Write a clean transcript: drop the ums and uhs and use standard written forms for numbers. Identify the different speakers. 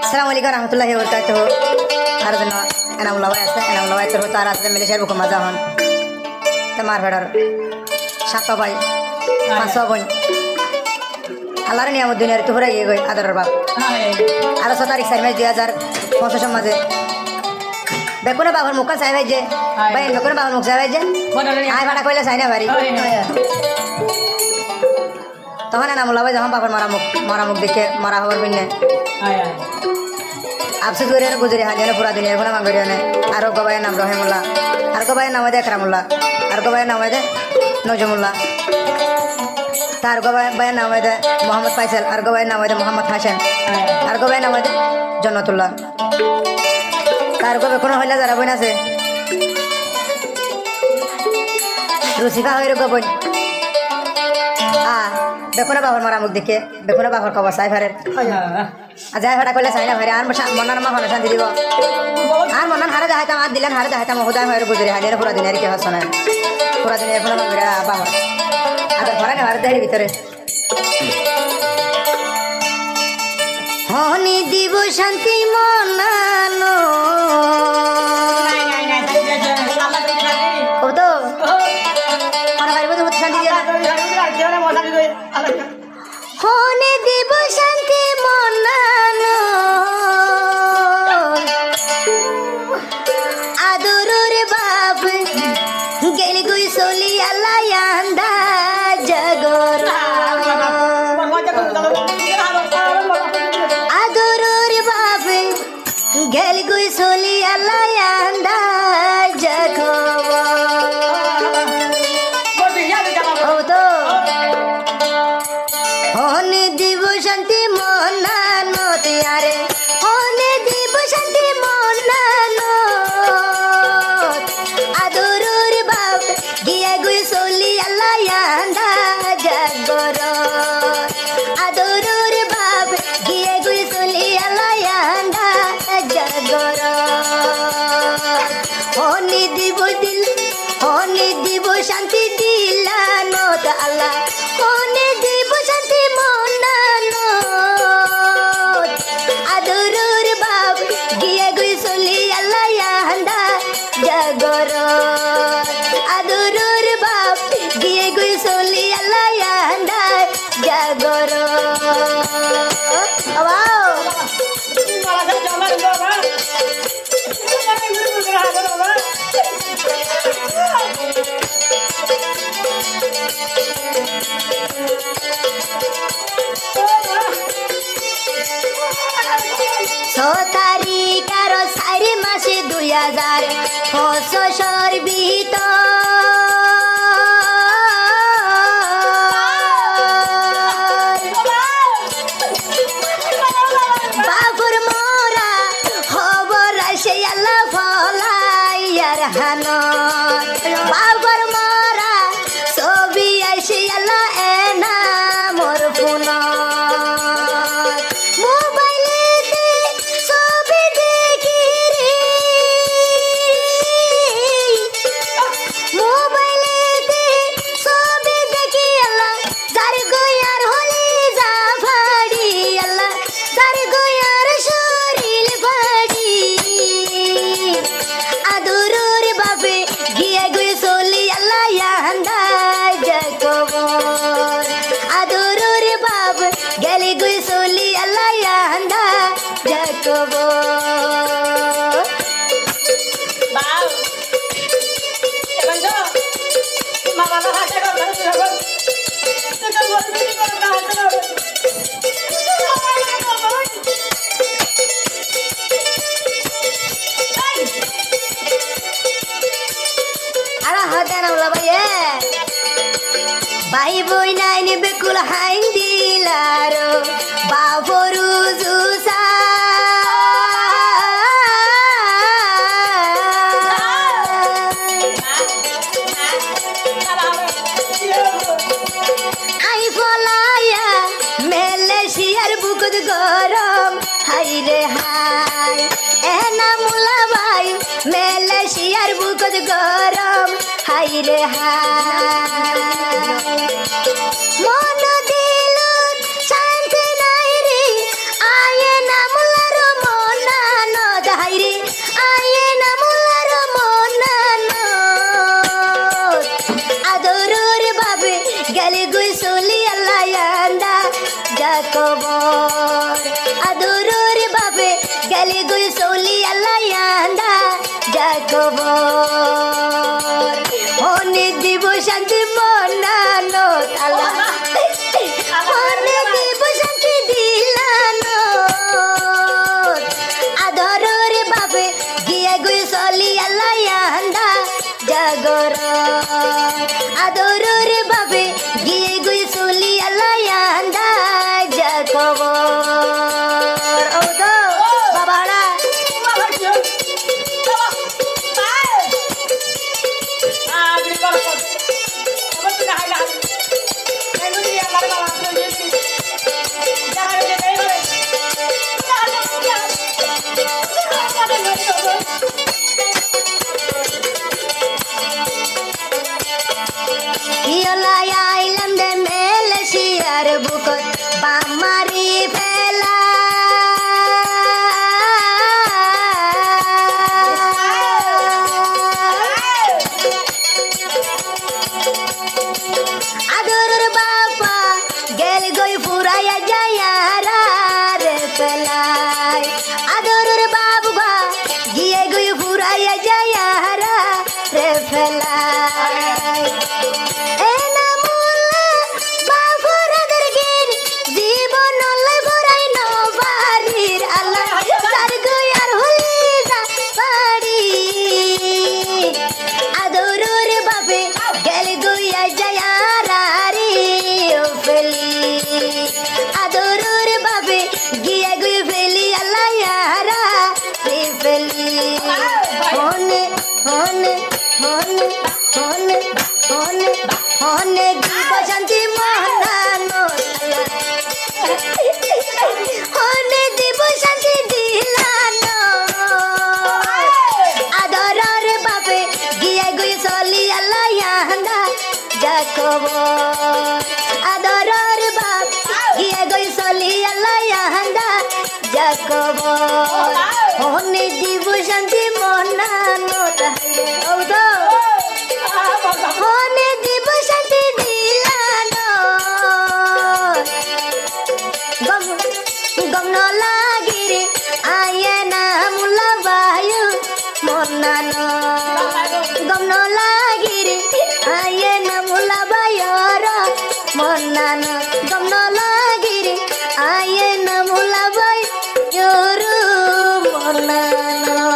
Speaker 1: Assalamualaikum warahmatullahi wabarakatuh. Harusnya enak ulawai আছে enak ulawai terus তার আছে মালয়েশিয়ার বুক মাজা হন তোমার ফেডার সাত ভাই পাঁচ বোন আল্লাহর নিয়ামত দুনিয়ার তো পুরা গিয়ে গই আদরের বাপ আর 6 তারিখ 4 মাস 2025 মাঝে বেকুনে বাবার মুখ চাই ভাই যে ভাই বেকুনে বাবার মুখ চাই ভাই যে আই ভাড়া কইলে চাই না ভারি তখন না মুলাবাই যখন বাবার মারা মুখ দেখে মারা হওয়ার বিনে আফসোস করে গুজরি হাজিনে পুরা দুনিয়ার কোনো মাঙ্গরিও নেই আর গবাইয়ের নাম রহিমুল্লাহ আর গবাইয়ের নাম হয় একরামুল্লাহ আর গবাইয়ের নাম হয় নজমুল্লাহ তার গবাইয়ের নাম হয় মোহাম্মদ ফাইসাল আর গবাইয়ের নাম হয় মোহাম্মদ হাসান আর গবাইয়ের নাম হয় জন্নতুল্লাহ তার গবে কোনো হইলা যারা বই আছে রুসিফা হয়ে গবই বেকুনে বাবার মারা মুখ দেখে বেকুনে বাবার খবর চাই ফারের যাই ভাড়া করলে চাই না ভাই আর মনার মা হলে শান্তি দিব আর মনার হারে দেখাইতাম আর দিলেন হারে দেখাইতাম হুদায় হয়ে গুজরি হারিয়ে পুরা দিনের কি হচ্ছে না পুরা দিনের কোনো বাবা আর ঘরে না হারে দেহের ভিতরে হনি দিব শান্তি মনানো তো মনে পারিব তো শান্তি দিয়ে হনে দিব শান্তি মনানো আদরের বাপ গেলি গুই চলি আল্লাহ আন্দা জগর আদরের বাপ গেলি গুই চলি আল্লাহ আন্দা জগর হনে দিব শান্তি মনানো তিয়ারে হনে দিব শান্তি মনানো আদরের বাপ গিয়ে গুই চলি আল্লাহ আন্দা জগর আদরের বাপ গিয়ে গুই চলি আল্লাহ আন্দা জগর হনে দিব দিল হনে দিব শান্তি দিলানো আল্লাহ হনে দিব শান্তি মনানো আদরের বাপ গিয়ে গুই চলি আল্লাহ আন্দা জগর আদরের বাপ গিয়ে গুই চলি আল্লাহ আন্দা জগর তারিখ আর 4 মাসে 2025 ভিতর বাবুর মোরা খবর আসে আল্লাহ ফলাইয়ার হান বাবুর মোরা ছবি আসে আল্লাহ এনা মোর ফোন গেলি গুই চলি আল্লাহ আন্দা জগব আরে হতে না বলা ভাই ভাই বই নাই নিবে কুল হাইন দিলারো বাবরু জুসা আই ফলায়া মালয়েশিয়ার বুকুত গরম হাই রে হাই এনা মুলা ভাই মালয়েশিয়ার বুকুত গরম হাই রে হাই মন দিল শান্তি নাই রে আয়ে না মুলার গেলি গুই সৌলি আল্লাহ আন্দা জাগবর হনে দিব শান্তি মনানো তালা হনে দিব শান্তি দিলানো আদরের বাপে গিয়ে গুই সৌলি আল্লাহ আন্দা জাগর আদরের বাপে গিয়ে গুই সৌলি আল্লাহ আন্দা জাগবর ও তো বাবারা আইলাম দে মেলেশিয়ার বুকত বামারি ফেলা আদরের বাপা গেল গই ফুরাইয়া যায়ারা রে ফেলাই আদরের বাবুবা গিয়ে গই ফুরাইয়া যায়ারা রে ফেলাই হনে দিব শান্তি মহানো হনে দিব শান্তি দিলানো আদরের বাপে গিয়ে গুই চলি আল্লাহ আন্দা জাগবর আদরের বাপ গিয়ে গুই চলি আল্লাহ আন্দা জাগবর হনে দিব শান্তি মহানো তাহলে ও তো হনে দিব শান্তি দিলানো গম লাগিরে আয়ে না মুলা বায়ু মনানো গম লাগিরে আয়ে না মুলা বায়র মনানো গম লাগিরে আয়ে না মুলা বায়র মনানো